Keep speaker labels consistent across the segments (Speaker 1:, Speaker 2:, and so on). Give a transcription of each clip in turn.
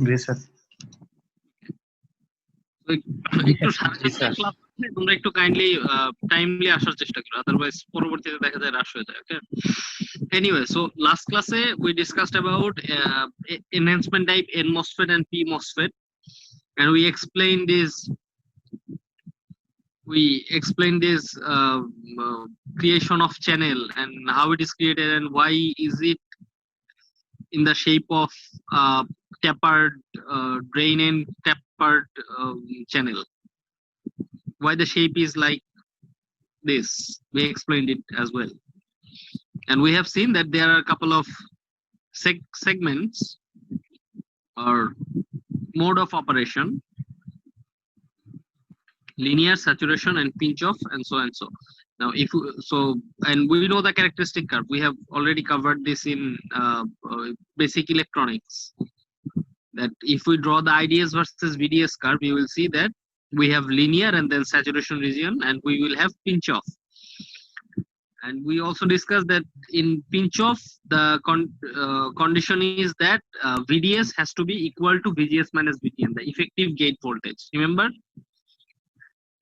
Speaker 1: জি sir.
Speaker 2: একটু তোমরা একটু টাইমলি আসার চেষ্টা করো, আদারওয়াইজ পরবর্তীতে দেখা যায় রাশ হয়ে যায়। ওকে, anyway, so last class we discussed about enhancement type N MOSFET and P MOSFET, and we explained this creation of channel and how it is created and why is it in the shape of tapered drain and tapered channel. Why the shape is like this, we explained it as well. And we have seen that there are a couple of segments or mode of operation: linear, saturation, and pinch off, and so and so. Now and we know the characteristic curve. We have already covered this in basic electronics, that if we draw the IDS versus VDS curve, you will see that we have linear and then saturation region, and we will have pinch off. And we also discussed that in pinch off, the condition is that VDS has to be equal to VGS minus VTN, the effective gate voltage. Remember,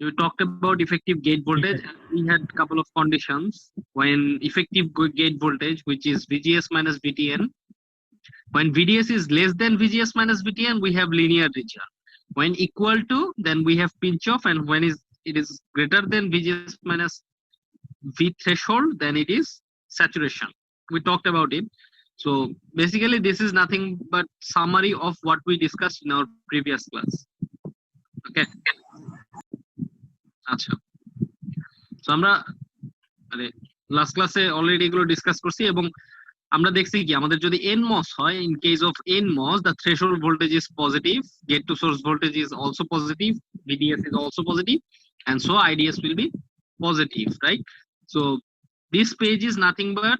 Speaker 2: we talked about effective gate voltage, and we had a couple of conditions. When effective gate voltage, which is VGS minus VTN, when VDS is less than VGS minus VTN, we have linear region. When equal to, then we have pinch off, and when it is greater than VGS minus V threshold, then it is saturation. We talked about it. So basically this is nothing but summary of what we discussed in our previous class. Okay, আচ্ছা, তো আমরা last ক্লাসে already এগুলো discuss করছি, এবং আমরা দেখছি কি আমাদের যদি NMOS হয়, in case of NMOS the threshold voltage is positive, gate to source voltage is also positive, VDS is also positive, and so IDS will be positive, right? So this page is nothing but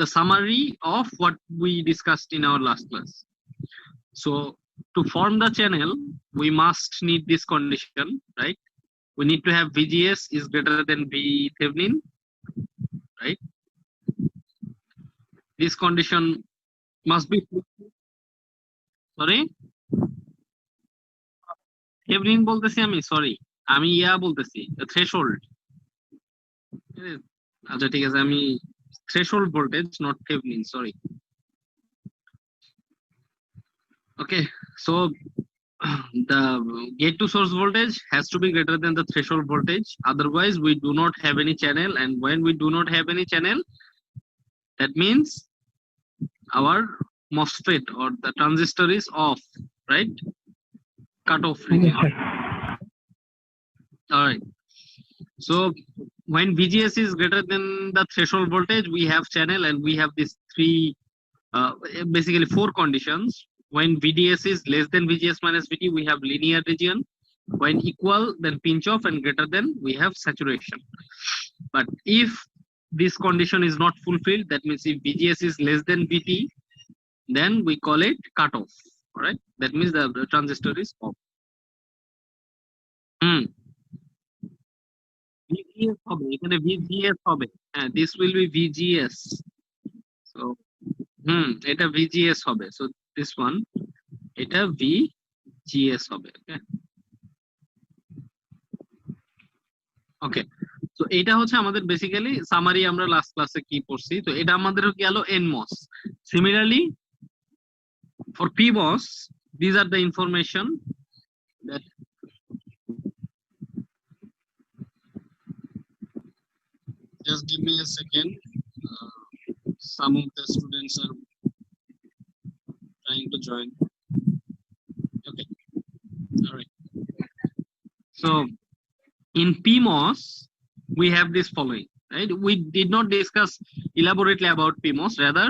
Speaker 2: the summary of what we discussed in our last class. So to form the channel, we must need this condition, right? We need to have VGS is greater than V Thevenin, right? This condition must be, sorry, Thevenin বলতেছি আমি, sorry, আমি বলতেছি threshold. আচ্ছা ঠিক আছে, আমি threshold voltage, not Thevenin, sorry. Okay, so the gate to source voltage has to be greater than the threshold voltage, otherwise we do not have any channel. And when we do not have any channel, that means our MOSFET or the transistor is off, right? Cut off region. All right, so when VGS is greater than the threshold voltage, we have channel, and we have these three basically four conditions. When VDS is less than VGS minus VT, we have linear region. When equal, then pinch off, and greater than, we have saturation. But if this condition is not fulfilled, that means if VGS is less than VT, then we call it cutoff. All right, that means the transistor is off. VGS হবে, এখানে VGS হবে, হ্যাঁ, this will be VGS. So এটা VGS হবে, so this one, এটা VGS হবে. ওকে, তো এটা হচ্ছে আমাদের বেসিক্যালি সামারি। আমরা লাস্ট ক্লাসে কি পড়ছি, তো এটা আমাদের গেল NMOS. Similarly for PMOS, these are the information that just give me a second. Some of the students are trying to join. Okay, all right. So in PMOS, we have this following, right? We did not discuss elaborately about PMOS, rather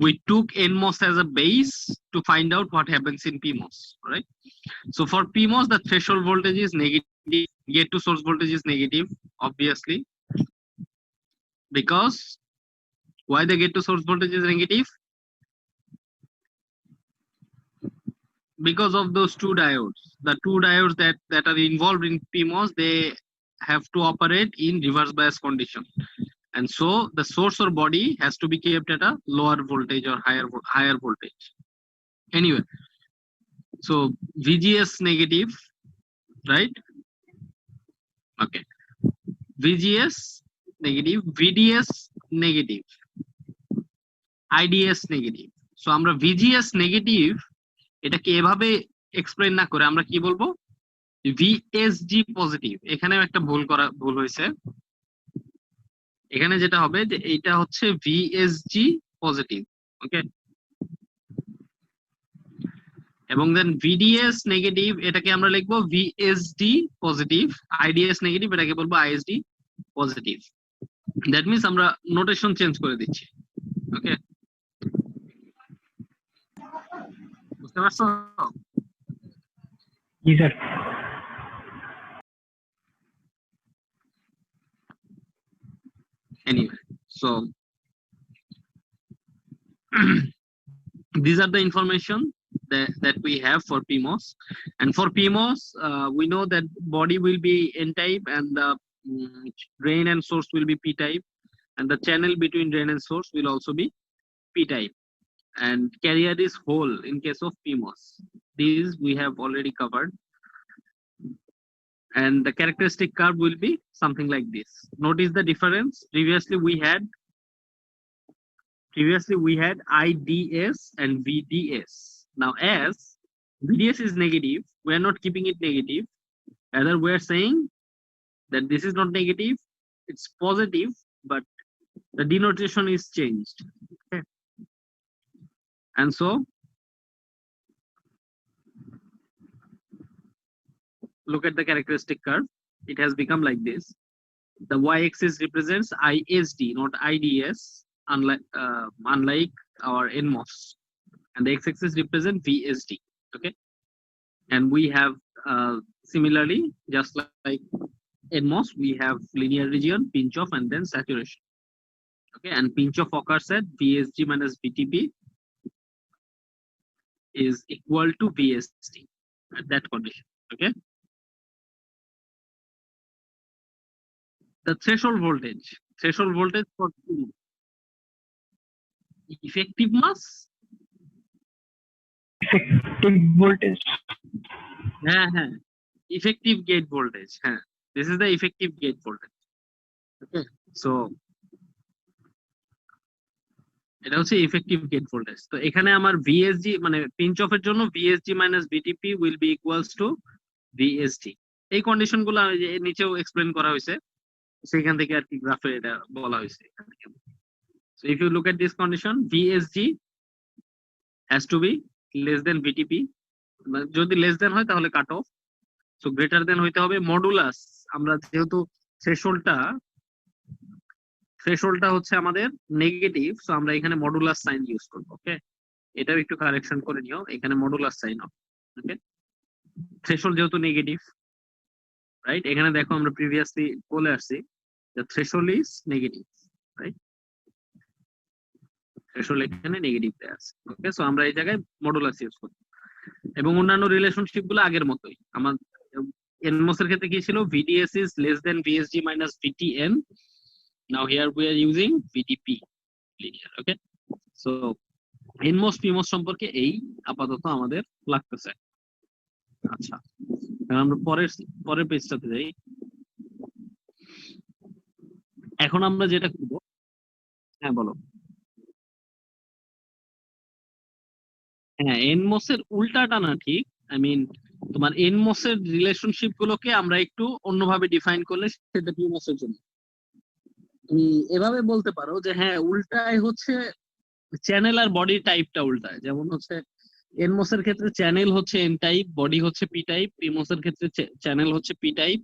Speaker 2: we took NMOS as a base to find out what happens in PMOS, right? So for PMOS, the threshold voltage is negative, gate to source voltage is negative, obviously. Because why the gate to source voltage is negative? Because of those two diodes. The two diodes that are involved in PMOS, they have to operate in reverse bias condition, and so the source or body has to be kept at a lower voltage or higher voltage. Anyway, so VGS negative, right? Okay, VGS negative, VDS negative, IDS negative. So আমরা VGS negative এটাকে এভাবে explain না করে আমরা কি বলবো, VSG positive. এখানেও একটা ভুল হয়েছে। এখানে যেটা হবে যে এইটা হচ্ছে VSG পজিটিভ, ওকে। এবং দেন VDS নেগেটিভ এটাকে আমরা লিখবো VSD পজিটিভ, IDS নেগেটিভ এটাকে বলবো ISD পজিটিভ। দ্যাট মিন্স আমরা নোটেশন চেঞ্জ করে দিচ্ছি, ওকে। বুঝতে পারছো?
Speaker 1: জি sir.
Speaker 2: Anyway, so these are the information that we have for PMOS. And for PMOS, we know that body will be N type and the drain and source will be P type, and the channel between drain and source will also be P type, and carrier is whole in case of PMOS. These we have already covered, and the characteristic curve will be something like this. Notice the difference. Previously we had IDS and VDS. Now as VDS is negative, we are not keeping it negative, rather we are saying that this is not negative, it's positive, but the denotation is changed, okay. And so look at the characteristic curve. It has become like this. The y-axis represents ISD, not IDS, unlike our NMOS, and the x-axis represents VSD, okay. And we have similarly, just like NMOS, we have linear region, pinch off, and then saturation, okay. And pinch off occurs at VSG minus VTP is equal to VSD at that condition, okay. The threshold voltage for effective mass,
Speaker 1: effective voltage.
Speaker 2: effective gate voltage, this is the effective gate voltage, okay. So এটা হচ্ছে effective gate voltage. তো এখানে আমার VSG মানে pinch off এর জন্য VSG minus VTP will be equals to VSD। এই condition গুলো নিচেও এক্সপ্লেন করা হয়েছে, সেখান থেকে আর কি গ্রাফে এটা বলা হয়েছে। So if you look at this condition, VSG has to be less than VTP, যদি লেস দেন হয় তাহলে cut off, so greater than হইতে হবে মডুলাস। আমরা যেহেতু থ্রেশহোল্ডটা হচ্ছে আমাদের নেগেটিভ, সো আমরা এখানে মডুলাস সাইন ইউজ করব, ওকে। এটাও একটু কারেকশন করে নিও, এখানে মডুলাস সাইন হবে, ওকে। থ্রেশহোল্ড যেহেতু নেগেটিভ, রাইট, এখানে দেখো আমরা প্রিভিয়াসলি বলে আসছি যে threshold is negative, right, threshold এখানে নেগেটিভ দেয়া আছে, ওকে। সো আমরা এই জায়গায় মডুলাস ইউজ করব, এবং অন্যান্য রিলেশনশিপ গুলো আগের মতোই। আমার NMOS এর ক্ষেত্রে কি ছিল, VDS is less than VSG minus VTN. Now here we are using VTP linear, okay. So NMOS PMOS সম্পর্কে এই আপাতত আমাদের লাগতেছে। আচ্ছা, আমরা পরের পেজটাতে যাই। এখন আমরা যেটা করব, হ্যাঁ বলো। হ্যাঁ, NMOS এর উল্টাটা না, ঠিক। আই মিন তোমার NMOS এর রিলেশনশিপ গুলোকে আমরা একটু অন্যভাবে ডিফাইন করলে সেটা PMOS এর জন্য তুমি এভাবে বলতে পারো যে হ্যাঁ, উল্টায় হচ্ছে চ্যানেল আর বডি টাইপটা উল্টায়। যেমন হচ্ছে NMOS এর ক্ষেত্রে চ্যানেল হচ্ছে N টাইপ, বডি হচ্ছে P টাইপ, PMOS এর ক্ষেত্রে চ্যানেল হচ্ছে P টাইপ,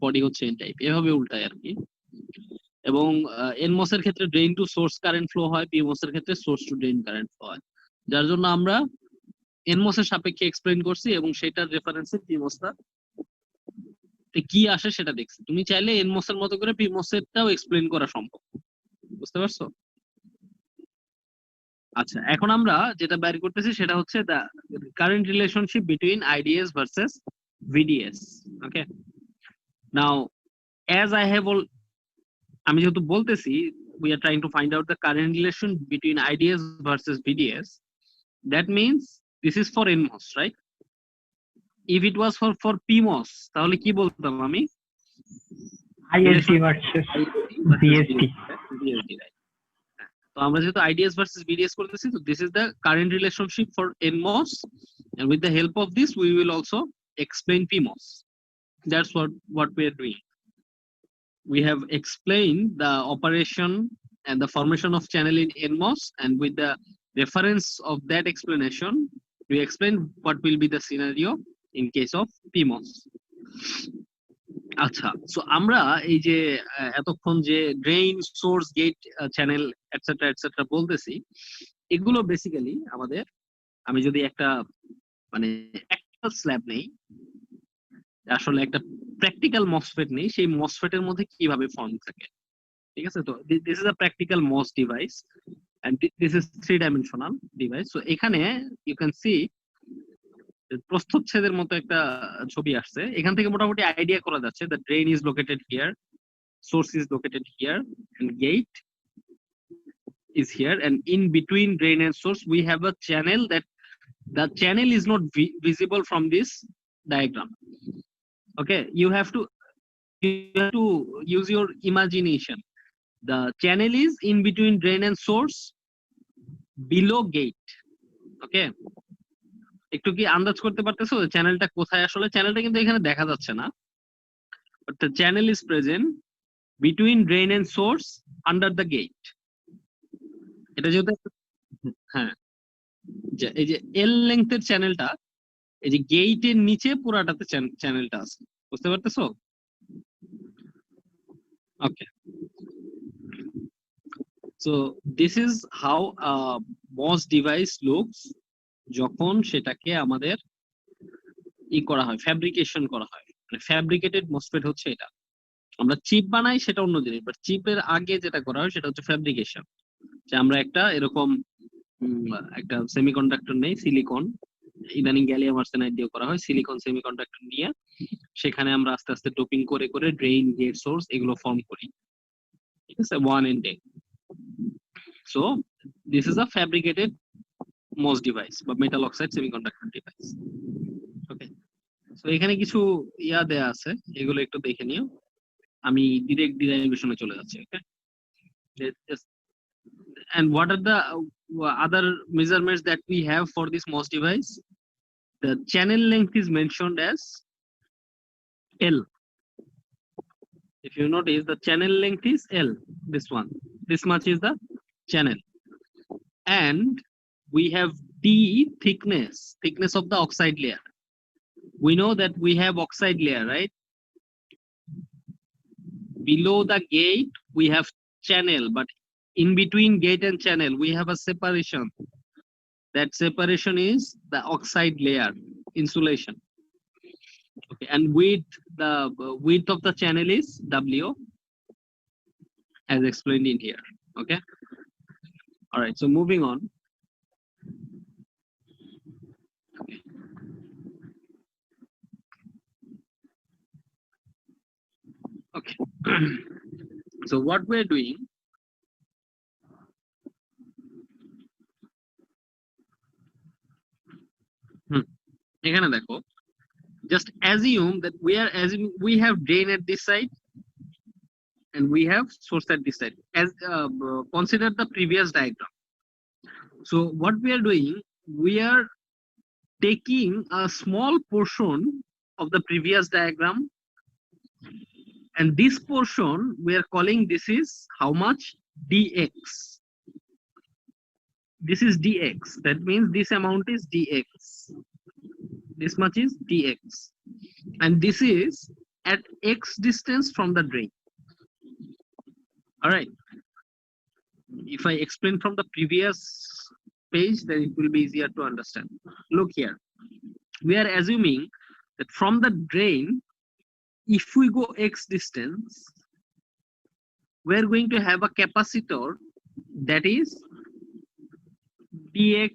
Speaker 2: বডি হচ্ছে N টাইপ, এভাবে উল্টায় আর কি। এবং NMOS এর ক্ষেত্রে drain to source current flow হয়, PMOS এর ক্ষেত্রে source to drain current flow হয়, যার জন্য আমরা NMOS এর সাপেক্ষে এক্সপ্লেইন করছি এবং সেটার রেফারেন্সে PMOS টা কি আসে সেটা দেখছি। তুমি চাইলে NMOS এর মতো করে PMOS এরটাও এক্সপ্লেইন করা সম্ভব, বুঝতে পারছো? আচ্ছা, এখন আমরা যেটা বের করতেছি সেটা হচ্ছে the current relationship between IDS versus VDS, okay. Now as I have আমি যেহেতু বলতেছি we are trying to find out the current relation between IDS versus VDS, that means This is for NMOS, right? If it was for PMOS, তাহলে কি বলতাম আমি?
Speaker 1: ISD versus VSD.
Speaker 2: VSD, right? তো আমরা যেহেতু IDS versus VDS করতেছি, so this is the current relationship for NMOS, and with the help of this, we will also explain PMOS. That's what we are doing. We have explained the operation and the formation of channel in NMOS, and with the reference of that explanation, we explain what will be the scenario in case of PMOS. আচ্ছা, so আমরা এই যে এতক্ষণ যে drain, source, gate, channel etcetera etcetera বলতেছি, এগুলো basically আমাদের, আমি যদি একটা মানে একটা স্ল্যাব নেই, আসলে একটা প্র্যাকটিক্যাল মসফেট নেই, সেই মসফেটের মধ্যে কিভাবে ফর্ম থাকে, ঠিক আছে? তো this is a practical MOS device, and this is 3-dimensional device. So এখানে ইউ ক্যান সি প্রস্থচ্ছেদের মতো একটা ছবি আসছে, এখান থেকে মোটামুটি আইডিয়া করা যাচ্ছে the drain is located here, source is located here, and gate is here, and in between drain and source we have a channel that the channel is not visible from this diagram. Okay, you have to use your imagination. The channel is in between drain and source below gate. Okay, একটু কি আন্দাজ করতে পারতেছো চ্যানেলটা কোথায়? আসলে চ্যানেলটা কিন্তু এখানে দেখা যাচ্ছে না, but the channel is present between drain and source under the gate. এটা যেহেতু, হ্যাঁ, এই যে এল লেংথের চ্যানেলটা, এই যে গেটের নিচে পুরাটাতে চ্যানেলটা আছে, বুঝতে পারতেছো? Okay, so this is how MOS device looks যখন সেটাকে আমাদের করা হয়, ফ্যাব্রিকেশন করা হয়। মানে ফ্যাব্রিকেটেড মসফেট হচ্ছে এটা। আমরা চিপ বানাই সেটা অন্য জিনিস, বাট চিপের আগে যেটা করা হয় সেটা হচ্ছে ফ্যাব্রিকেশন। যে আমরা একটা এরকম একটা সেমিকন্ডাক্টর নেই, সিলিকন, ইদানিং গ্যালিয়াম আর্সেনাইড দিয়ে করা হয়, সিলিকন সেমিকন্ডাক্টর নিয়ে সেখানে আমরা আস্তে আস্তে ডোপিং করে করে ড্রেইন, গেট, সোর্স এগুলো ফর্ম করি, ঠিক আছে, 1 and 10. So this is a fabricated moss device বা মেটাল অক্সাইড সেমিকন্ডাক্টর ডিভাইস। ওকে, সো এখানে কিছু দেয়া আছে, এগুলো একটু দেখে নিও, আমি ডিরেক্ট ডিরাইভেশনে চলে যাচ্ছি। ওকে, and what are the other measurements that we have for this MOS device? The channel length is mentioned as L. If you notice, the channel length is L, this one, this much is the channel, and we have D thickness of the oxide layer. We know that we have oxide layer, right? Below the gate we have channel, but in between gate and channel we have a separation. That separation is the oxide layer, insulation. Okay, and the width of the channel is W, as explained in here. Okay, all right, so moving on. Okay, so what we're doing, এখানে দেখো, just assume that we have drain at this side and we have source at this side. As consider the previous diagram. So what we are doing, we are taking a small portion of the previous diagram, and this portion we are calling, this is how much? Dx. This is dx, that means this amount is dx, this much is dx, and this is at x distance from the drain. All right, if I explain from the previous page, then it will be easier to understand. Look here, we are assuming that from the drain, if we go x distance, we are going to have a capacitor that is dx.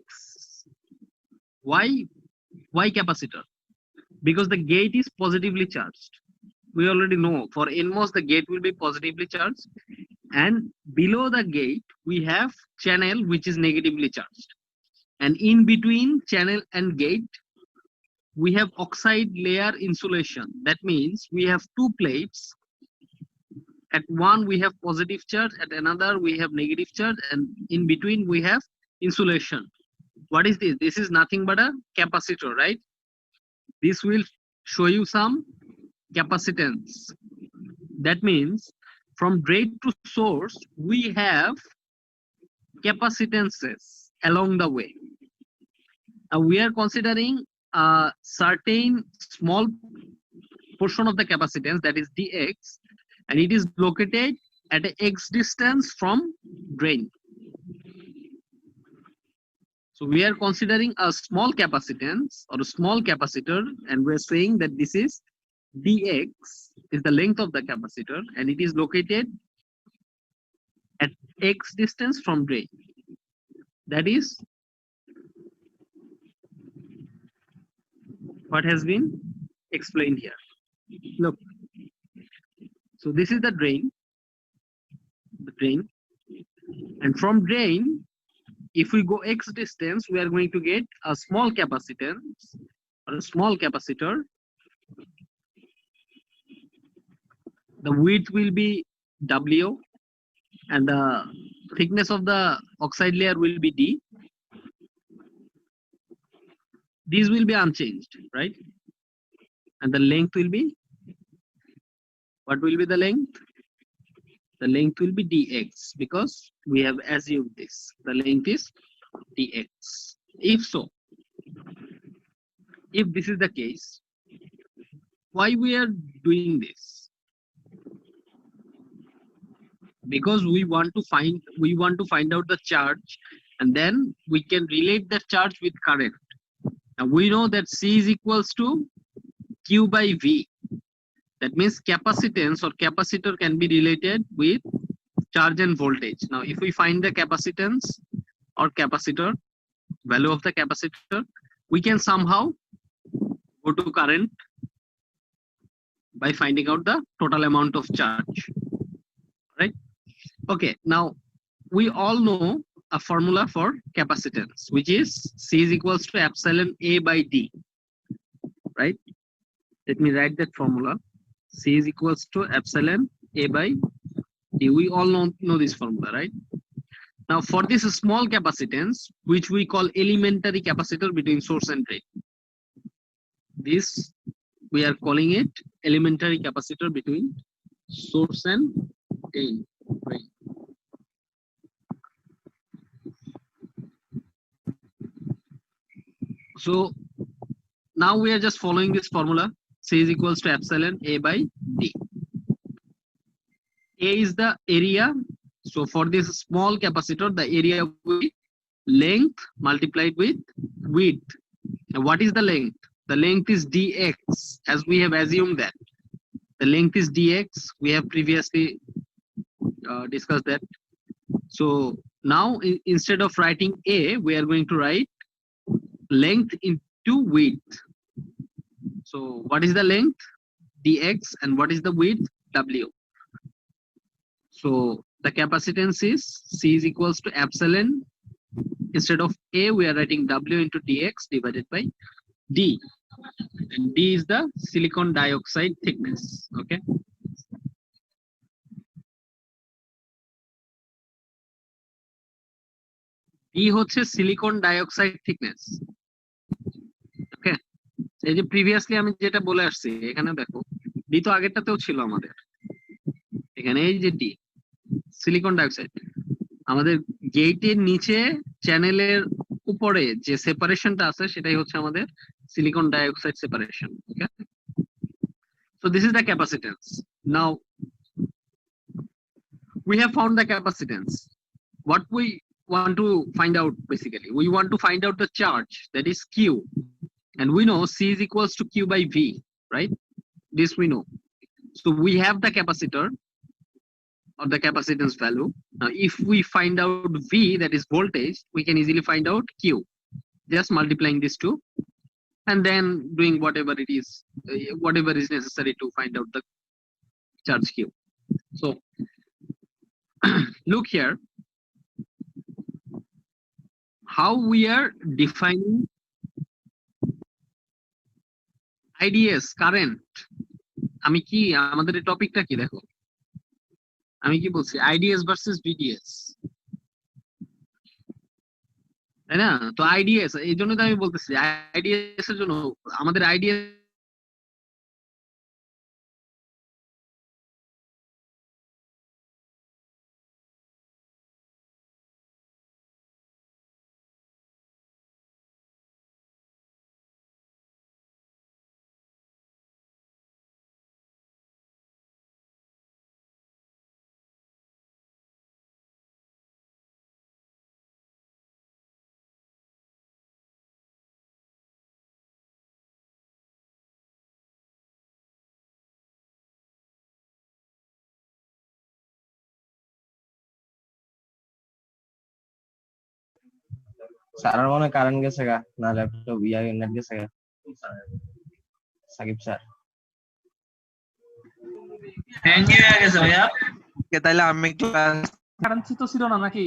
Speaker 2: Why capacitor? Because the gate is positively charged. We already know for NMOS the gate will be positively charged, and below the gate we have channel which is negatively charged. And in between channel and gate, we have oxide layer insulation. That means we have two plates. At one we have positive charge, at another we have negative charge, and in between we have insulation. What is this? This is nothing but a capacitor, right? This will show you some capacitance. That means from drain to source, we have capacitances along the way. Now we are considering a certain small portion of the capacitance, that is dx, and it is located at a x distance from drain. So we are considering a small capacitance or a small capacitor, and we're saying that this is dx is the length of the capacitor, and it is located at x distance from drain. That is what has been explained here. Look, so this is the drain, and from drain, if we go x distance, we are going to get a small capacitance or a small capacitor. The width will be W, and the thickness of the oxide layer will be D. These will be unchanged, right? And the length will be, what will be the length? The length will be dx, because we have assumed this. The length is dx. If so, if this is the case, why we are doing this? Because we want to find out the charge, and then we can relate the charge with current. Now we know that C is equals to Q by V. That means capacitance or capacitor can be related with charge and voltage. Now if we find the capacitance or capacitor, value of the capacitor, we can somehow go to current by finding out the total amount of charge, right? Okay, now we all know a formula for capacitance, which is C is equals to epsilon A by D, right? Let me write that formula. C is equals to epsilon A by D. We all know this formula, right? Now for this small capacitance, which we call elementary capacitor between source and drain, this we are calling it elementary capacitor between source and drain. So now we are just following this formula. C is equals to epsilon A by D. A is the area. So for this small capacitor, the area will be length multiplied with width. Now what is the length? The length is dx, as we have assumed that. The length is dx. We have previously discussed that. So now instead of writing A, we are going to write length into width. So what is the length? Dx, and what is the width? W. So the capacitance is C is equals to epsilon. Instead of A, we are writing W into dx divided by D. And D is the silicon dioxide thickness. Okay. D হচ্ছে silicon dioxide thickness. Okay. এই যে previously আমি যেটা বলে আসছি, এখানে দেখো D তো আগেরটাতেও ছিল আমাদের। এখানে এই যে ডি সিলিকন ডাইঅক্সাইড, আমাদের গেটের নিচে চ্যানেলের উপরে যে সেপারেশনটা আছে সেটাই হচ্ছে আমাদের silicon dioxide separation. Okay, so this is the capacitance. Now we have found the capacitance. What we want to find out, basically we want to find out the charge, that is Q, and we know C is equals to Q by V, right? This we know. So we have the capacitor or the capacitance value. Now if we find out V, that is voltage, we can easily find out Q, just multiplying these two and then doing whatever it is, whatever is necessary to find out the charge Q. So look here, how we are defining IDS current. আমি কি আমাদের এই টপিকটা কি দেখো, আমি কি বলছি IDS ভার্সেস VDS, তাই না? তো IDS এই জন্য তো আমি বলতেছি IDS এর জন্য আমাদের IDS
Speaker 3: স্যার মনে হয় কারেন্ট গেছে গা, না ল্যাপটপ নেট গেছে গা। সাকিব স্যার
Speaker 4: হ্যাং হয়ে গেছে ভাইয়া।
Speaker 5: তাইলে আমি ক্লাস
Speaker 6: কারেন্সি তো ছিল না নাকি?